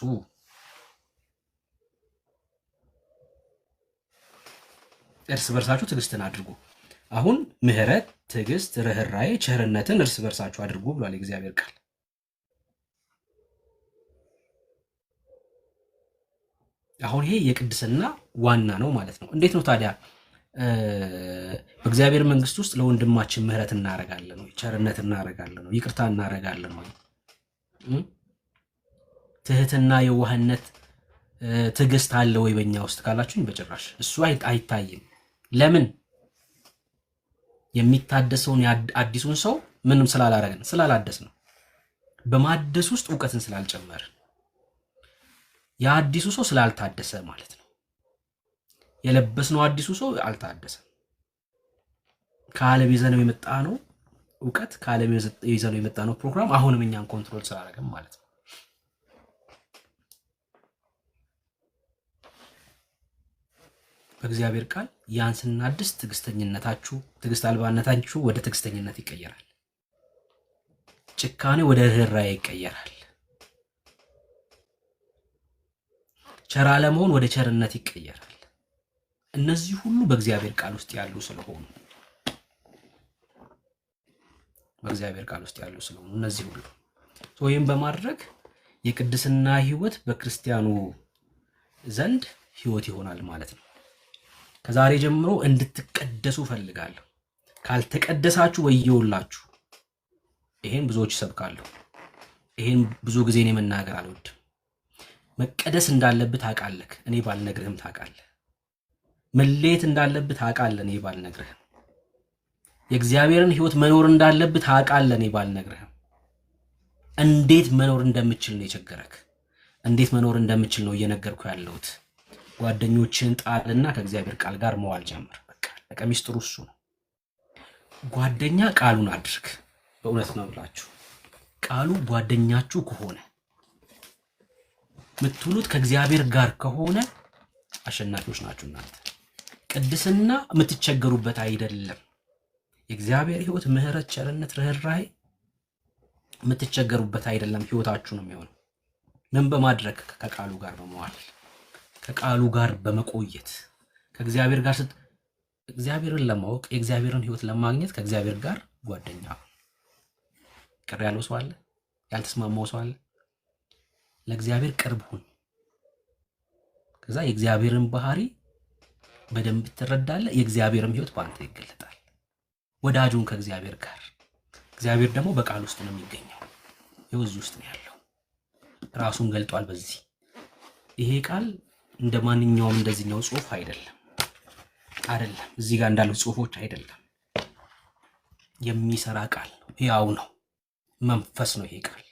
እርስ በርሳችሁ ትዕግስትን አድርጉ። አሁን ምሕረት፣ ትዕግስት፣ ርኅራሄ፣ ቸርነትን እርስ በርሳችሁ አድርጉ ብሏል የእግዚአብሔር ቃል። አሁን ይሄ የቅድስና ዋና ነው ማለት ነው። እንዴት ነው ታዲያ በእግዚአብሔር መንግስት ውስጥ ለወንድማችን ምሕረት እናደርጋለን ወይ? ቸርነት እናደርጋለን ወይ? ይቅርታ እናደርጋለን ወይ? ትህትና፣ የዋህነት፣ ትዕግስት አለ ወይ በእኛ ውስጥ ካላችሁኝ በጭራሽ እሱ አይታይም። ለምን? የሚታደሰውን አዲሱን ሰው ምንም ስላላረግን ስላላደስ ነው። በማደስ ውስጥ እውቀትን ስላልጨመርን የአዲሱ ሰው ስላልታደሰ ማለት ነው። የለበስነው አዲሱ ሰው አልታደሰም። ከዓለም ይዘነው የመጣ ነው እውቀት፣ ከዓለም ይዘነው የመጣ ነው ፕሮግራም አሁንም እኛን ኮንትሮል ስላደረገም ማለት ነው። በእግዚአብሔር ቃል ያን ስናድስ ትዕግስተኝነታችሁ፣ ትዕግስት አልባነታችሁ ወደ ትዕግስተኝነት ይቀየራል። ጭካኔ ወደ ርኅራኄ ይቀየራል። ቸር አለመሆን ወደ ቸርነት ይቀየራል። እነዚህ ሁሉ በእግዚአብሔር ቃል ውስጥ ያሉ ስለሆኑ እነዚህ ሁሉ ወይም በማድረግ የቅድስና ህይወት በክርስቲያኑ ዘንድ ህይወት ይሆናል ማለት ነው። ከዛሬ ጀምሮ እንድትቀደሱ ፈልጋለሁ። ካልተቀደሳችሁ ወየውላችሁ። ይሄን ብዙዎች ይሰብካሉ። ይሄን ብዙ ጊዜ እኔ መናገር አልወድም። መቀደስ እንዳለብህ ታውቃለህ፣ እኔ ባልነግርህም ታውቃለህ። መለየት እንዳለብህ ታውቃለህ፣ እኔ ባልነግርህም። የእግዚአብሔርን ህይወት መኖር እንዳለብህ ታውቃለህ፣ እኔ ባልነግርህም። እንዴት መኖር እንደምችል ነው የቸገረክ። እንዴት መኖር እንደምችል ነው እየነገርኩ ያለሁት። ጓደኞችን ጣልና ከእግዚአብሔር ቃል ጋር መዋል ጀምር። በቃ ሚስጥሩ እሱ ነው። ጓደኛ ቃሉን አድርግ። በእውነት ነው ብላችሁ ቃሉ ጓደኛችሁ ከሆነ የምትውሉት ከእግዚአብሔር ጋር ከሆነ አሸናፊዎች ናችሁ እናንተ። ቅድስና የምትቸገሩበት አይደለም። የእግዚአብሔር ህይወት ምሕረት፣ ቸርነት፣ ርኅራኄ የምትቸገሩበት አይደለም። ህይወታችሁ ነው የሚሆነው። ምን በማድረግ? ከቃሉ ጋር በመዋል ከቃሉ ጋር በመቆየት ከእግዚአብሔር ጋር እግዚአብሔርን ለማወቅ የእግዚአብሔርን ህይወት ለማግኘት ከእግዚአብሔር ጋር ጓደኛ። ቅር ያለው ሰው አለ? ያልተስማማው ሰው አለ? ለእግዚአብሔር ቅርብ ሁን። ከዛ የእግዚአብሔርን ባህሪ በደንብ ትረዳለህ። የእግዚአብሔርም ህይወት በአንተ ይገለጣል። ወዳጁን ከእግዚአብሔር ጋር እግዚአብሔር ደግሞ በቃል ውስጥ ነው የሚገኘው። እዚህ ውስጥ ነው ያለው። ራሱን ገልጧል በዚህ። ይሄ ቃል እንደ ማንኛውም እንደዚህኛው ጽሁፍ አይደለም። እዚህ ጋር እንዳሉት ጽሁፎች አይደለም። የሚሰራ ቃል ነው። ሕያው ነው። መንፈስ ነው። ይሄ ቃል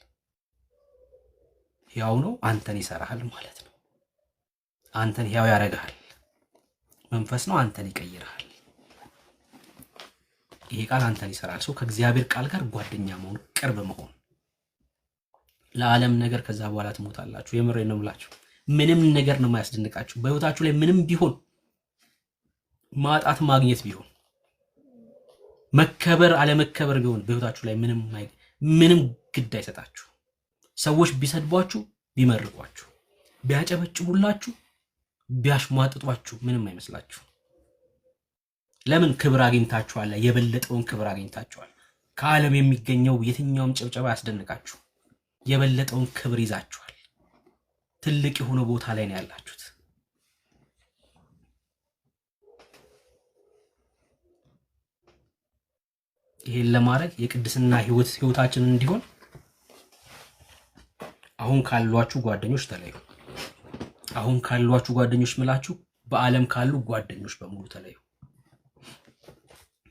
ሕያው ነው። አንተን ይሰራሃል ማለት ነው። አንተን ሕያው ያደርግሃል። መንፈስ ነው። አንተን ይቀይርሃል። ይሄ ቃል አንተን ይሰራል። ሰው ከእግዚአብሔር ቃል ጋር ጓደኛ መሆን፣ ቅርብ መሆን። ለዓለም ነገር ከዛ በኋላ ትሞታላችሁ። የምሬን ነው የምላችሁ። ምንም ነገር ነው የማያስደንቃችሁ በህይወታችሁ ላይ ምንም ቢሆን፣ ማጣት ማግኘት ቢሆን፣ መከበር አለመከበር ቢሆን በህይወታችሁ ላይ ምንም ግድ አይሰጣችሁ። ሰዎች ቢሰድቧችሁ፣ ቢመርቋችሁ፣ ቢያጨበጭቡላችሁ፣ ቢያሽሟጥጧችሁ ምንም አይመስላችሁ። ለምን? ክብር አግኝታችኋል። የበለጠውን ክብር አግኝታችኋል። ከዓለም የሚገኘው የትኛውም ጭብጨባ ያስደንቃችሁ። የበለጠውን ክብር ይዛችኋል። ትልቅ የሆነ ቦታ ላይ ነው ያላችሁት። ይሄን ለማድረግ የቅድስና ህይወታችን እንዲሆን አሁን ካሏችሁ ጓደኞች ተለዩ። አሁን ካሏችሁ ጓደኞች ምላችሁ በዓለም ካሉ ጓደኞች በሙሉ ተለዩ።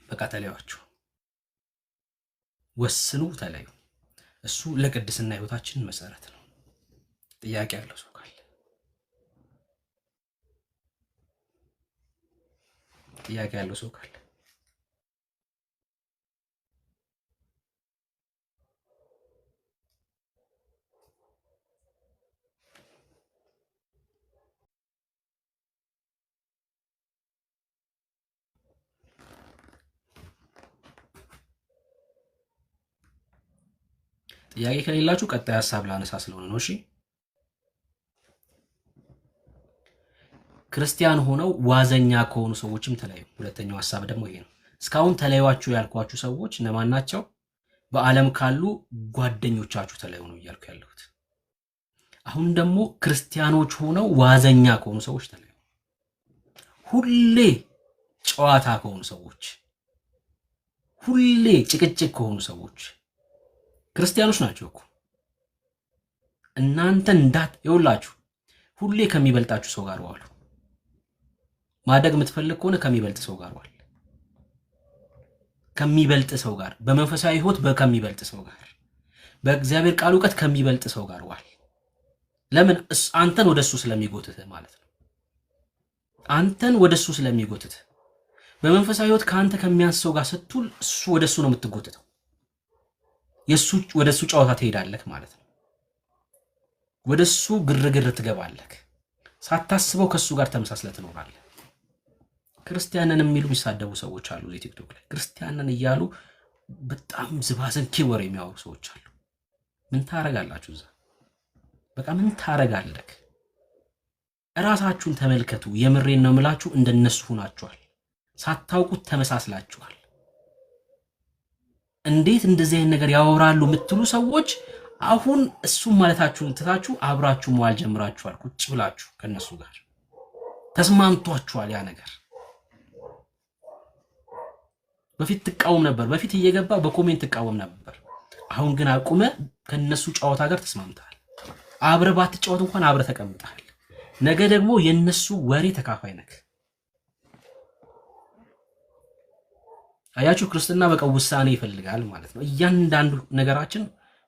በቃ ተለያችሁ፣ ወስኑ፣ ተለዩ። እሱ ለቅድስና ህይወታችን መሰረት ነው። ጥያቄ ያለው ሰው ካለ ጥያቄ ያለው ሰው ካለ ጥያቄ ከሌላችሁ ቀጣይ ሐሳብ ላነሳ ስለሆነ ነው። እሺ ክርስቲያን ሆነው ዋዘኛ ከሆኑ ሰዎችም ተለዩ። ሁለተኛው ሐሳብ ደግሞ ይሄ ነው። እስካሁን ተለያችሁ ያልኳችሁ ሰዎች እነማን ናቸው? በዓለም ካሉ ጓደኞቻችሁ ተለዩ ነው እያልኩ ያለሁት። አሁን ደግሞ ክርስቲያኖች ሆነው ዋዘኛ ከሆኑ ሰዎች ተለዩ። ሁሌ ጨዋታ ከሆኑ ሰዎች፣ ሁሌ ጭቅጭቅ ከሆኑ ሰዎች ክርስቲያኖች ናቸው እኮ እናንተ ይኸውላችሁ፣ ሁሌ ከሚበልጣችሁ ሰው ጋር ዋሉ። ማደግ የምትፈልግ ከሆነ ከሚበልጥ ሰው ጋር ዋል። ከሚበልጥ ሰው ጋር፣ በመንፈሳዊ ህይወት ከሚበልጥ ሰው ጋር፣ በእግዚአብሔር ቃል ዕውቀት ከሚበልጥ ሰው ጋር ዋል። ለምን? አንተን ወደሱ ስለሚጎትት ማለት ነው። አንተን ወደሱ ስለሚጎትት በመንፈሳዊ ህይወት ከአንተ ከሚያንስ ሰው ጋር ስትውል እሱ ወደሱ ነው የምትጎትተው። ወደሱ ጨዋታ ትሄዳለህ ማለት ነው። ወደሱ ግርግር ትገባለህ። ሳታስበው ከሱ ጋር ተመሳስለህ ትኖራለህ። ክርስቲያንን የሚሉ የሚሳደቡ ሰዎች አሉ እዚህ ቲክቶክ ላይ። ክርስቲያንን እያሉ በጣም ዝባዝንኬ ወሬ የሚያወሩ ሰዎች አሉ። ምን ታረጋላችሁ እዛ? በቃ ምን ታረጋለህ? እራሳችሁን ተመልከቱ። የምሬን ነው የምላችሁ። እንደነሱ ሆናችኋል። ሳታውቁት ተመሳስላችኋል። እንዴት እንደዚህ አይነት ነገር ያወራሉ የምትሉ ሰዎች አሁን እሱም ማለታችሁን ትታችሁ አብራችሁ መዋል ጀምራችኋል። ቁጭ ብላችሁ ከነሱ ጋር ተስማምቷችኋል ያ ነገር። በፊት ትቃወም ነበር። በፊት እየገባ በኮሜንት ትቃወም ነበር። አሁን ግን አቁመ ከነሱ ጨዋታ ጋር ተስማምተሃል። አብረ ባትጫወት እንኳን አብረ ተቀምጠሃል። ነገ ደግሞ የነሱ ወሬ ተካፋይ ነህ። አያችሁ፣ ክርስትና በቃ ውሳኔ ይፈልጋል ማለት ነው። እያንዳንዱ ነገራችን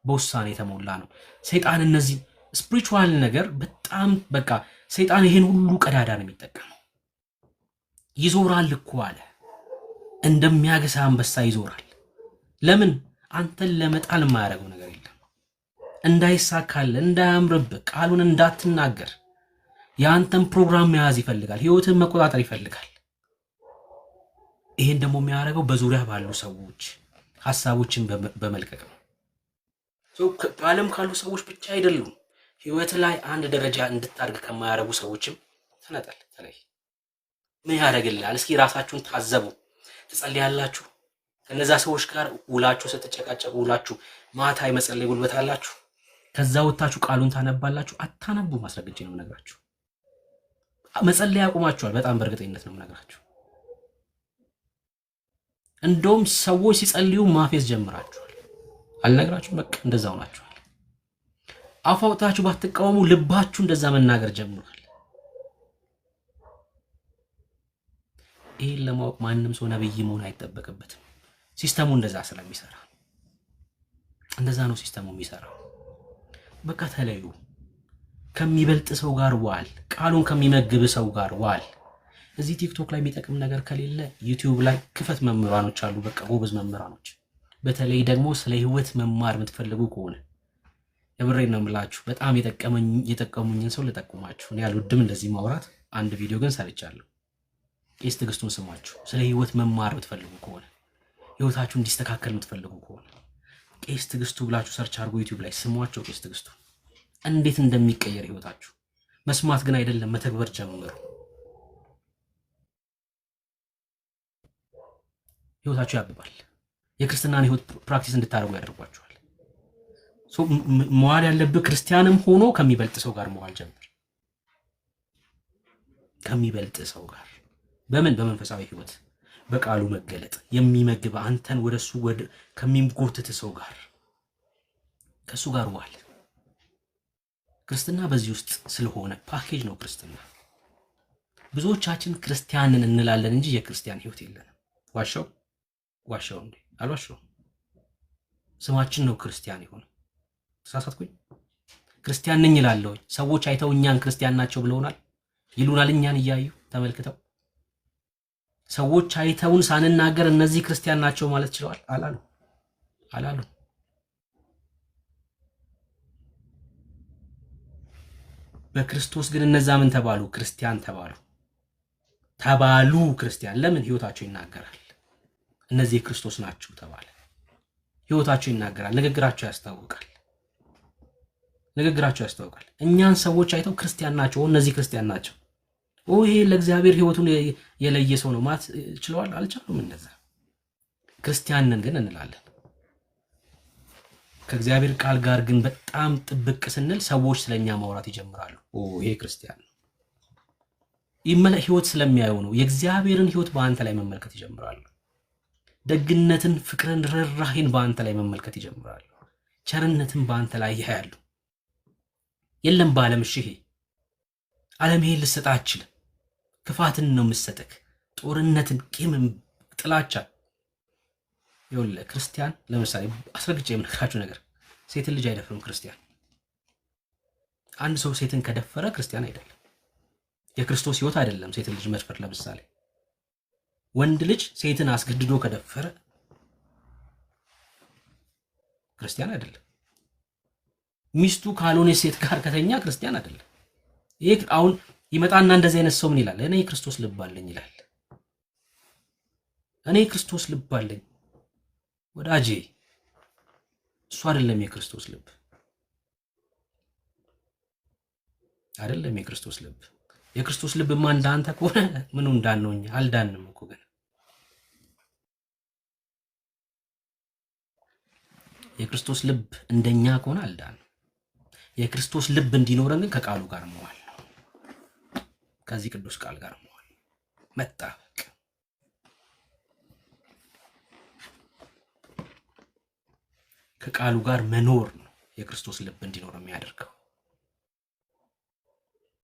በውሳኔ የተሞላ ነው። ሰይጣን እነዚህ ስፒሪቹዋል ነገር በጣም በቃ ሰይጣን ይሄን ሁሉ ቀዳዳ ነው የሚጠቀመው። ይዞራል እኮ አለ፣ እንደሚያገሳ አንበሳ ይዞራል። ለምን? አንተን ለመጣል የማያደርገው ነገር የለም። እንዳይሳካል፣ እንዳያምርብህ፣ ቃሉን እንዳትናገር የአንተን ፕሮግራም መያዝ ይፈልጋል። ህይወትን መቆጣጠር ይፈልጋል። ይሄን ደግሞ የሚያደርገው በዙሪያ ባሉ ሰዎች ሐሳቦችን በመልቀቅ ነው። በዓለም ካሉ ሰዎች ብቻ አይደሉም። ህይወት ላይ አንድ ደረጃ እንድታድግ ከማያደርጉ ሰዎችም ተነጠል፣ ተለይ። ምን ያደርግልሃል? እስኪ ራሳችሁን ታዘቡ። ትጸልያላችሁ፣ ከነዛ ሰዎች ጋር ውላችሁ ስትጨቃጨቁ ውላችሁ ማታ የመጸለይ ጉልበት አላችሁ። ከዛ ወጣችሁ ቃሉን ታነባላችሁ? አታነቡ። ማስረግጬ ነው የምነግራችሁ። መጸለይ አቁማችኋል። በጣም በእርግጠኝነት ነው የምነግራችሁ። እንደውም ሰዎች ሲጸልዩ ማፌዝ ጀምራችኋል። አልነግራችሁም? በቃ እንደዛው ናችኋል። አፍ አውጥታችሁ ባትቃወሙ ልባችሁ እንደዛ መናገር ጀምሯል። ይሄን ለማወቅ ማንም ሰው ነብይ መሆን አይጠበቅበትም። ሲስተሙ እንደዛ ስለሚሰራ እንደዛ ነው ሲስተሙ የሚሰራው። በቃ ተለዩ። ከሚበልጥ ሰው ጋር ዋል። ቃሉን ከሚመግብ ሰው ጋር ዋል። እዚህ ቲክቶክ ላይ የሚጠቅም ነገር ከሌለ ዩቲዩብ ላይ ክፈት። መምህራኖች አሉ፣ በቃ ጎበዝ መምህራኖች። በተለይ ደግሞ ስለ ህይወት መማር የምትፈልጉ ከሆነ የምሬን ነው የምላችሁ። በጣም የጠቀሙኝን ሰው ልጠቁማችሁ። እኔ አልወድም እንደዚህ ማውራት። አንድ ቪዲዮ ግን ሰርቻለሁ። ቄስ ትዕግስቱን ስሟችሁ። ስለ ህይወት መማር የምትፈልጉ ከሆነ ህይወታችሁ እንዲስተካከል የምትፈልጉ ከሆነ ቄስ ትዕግስቱ ብላችሁ ሰርች አድርጎ ዩቲዩብ ላይ ስሟቸው። ቄስ ትዕግስቱ እንዴት እንደሚቀየር ህይወታችሁ መስማት ግን አይደለም መተግበር ጀምሩ። ህይወታችሁ ያብባል። የክርስትናን ህይወት ፕራክቲስ እንድታደርጉ ያደርጓችኋል። መዋል ያለብህ ክርስቲያንም ሆኖ ከሚበልጥ ሰው ጋር መዋል ጀምር። ከሚበልጥ ሰው ጋር በምን? በመንፈሳዊ ህይወት፣ በቃሉ መገለጥ የሚመግብ አንተን ወደሱ ከሚጎትት ሰው ጋር ከሱ ጋር ዋል። ክርስትና በዚህ ውስጥ ስለሆነ ፓኬጅ ነው ክርስትና። ብዙዎቻችን ክርስቲያንን እንላለን እንጂ የክርስቲያን ህይወት የለንም። ዋሻው እንዴ? አልዋሻው። ስማችን ነው ክርስቲያን ይሆን? ተሳሳትኩኝ? ክርስቲያን ነኝ እላለሁ። ሰዎች አይተው እኛን ክርስቲያን ናቸው ብለውናል፣ ይሉናል። እኛን እያዩ ተመልክተው ሰዎች አይተውን ሳንናገር እነዚህ ክርስቲያን ናቸው ማለት ችለዋል? አላሉ። በክርስቶስ ግን እነዛ ምን ተባሉ? ክርስቲያን ተባሉ ክርስቲያን። ለምን? ህይወታቸው ይናገራል። እነዚህ የክርስቶስ ናቸው ተባለ። ህይወታቸው ይናገራል። ንግግራቸው ያስታውቃል። እኛን ሰዎች አይተው ክርስቲያን ናቸው፣ እነዚህ ክርስቲያን ናቸው፣ ይሄ ለእግዚአብሔር ህይወቱን የለየ ሰው ነው ማለት ችለዋል? አልቻሉም። እንደዛ ክርስቲያንን ግን እንላለን። ከእግዚአብሔር ቃል ጋር ግን በጣም ጥብቅ ስንል ሰዎች ስለኛ ማውራት ይጀምራሉ። ይሄ ክርስቲያን ነው። ህይወት ስለሚያዩ ነው። የእግዚአብሔርን ህይወት በአንተ ላይ መመልከት ይጀምራሉ። ደግነትን፣ ፍቅርን፣ ርህራሄን በአንተ ላይ መመልከት ይጀምራሉ። ቸርነትን በአንተ ላይ ያያሉ። የለም በዓለም ይሄ ዓለም ይሄን ልሰጥ አትችልም። ክፋትን ነው የምትሰጥክ፣ ጦርነትን፣ ቂምን፣ ጥላቻ። ይኸውልህ ክርስቲያን ለምሳሌ አስረግጬ የምነግራችሁ ነገር ሴትን ልጅ አይደፍርም ክርስቲያን። አንድ ሰው ሴትን ከደፈረ ክርስቲያን አይደለም። የክርስቶስ ህይወት አይደለም ሴትን ልጅ መድፈር። ለምሳሌ ወንድ ልጅ ሴትን አስገድዶ ከደፈረ ክርስቲያን አይደለም። ሚስቱ ካልሆነ ሴት ጋር ከተኛ ክርስቲያን አይደለም። ይሄ አሁን ይመጣና እንደዚህ አይነት ሰው ምን ይላል? እኔ የክርስቶስ ልብ አለኝ ይላል። እኔ የክርስቶስ ልብ አለኝ። ወዳጄ እሱ አይደለም የክርስቶስ ልብ አይደለም። የክርስቶስ ልብ የክርስቶስ ልብማ እንዳንተ ከሆነ ምኑ እንዳንነውኝ አልዳንም እኮ። ግን የክርስቶስ ልብ እንደኛ ከሆነ አልዳንም። የክርስቶስ ልብ እንዲኖረን ግን ከቃሉ ጋር መዋል ነው። ከዚህ ቅዱስ ቃል ጋር መዋል መጣበቅ፣ ከቃሉ ጋር መኖር ነው የክርስቶስ ልብ እንዲኖር የሚያደርገው።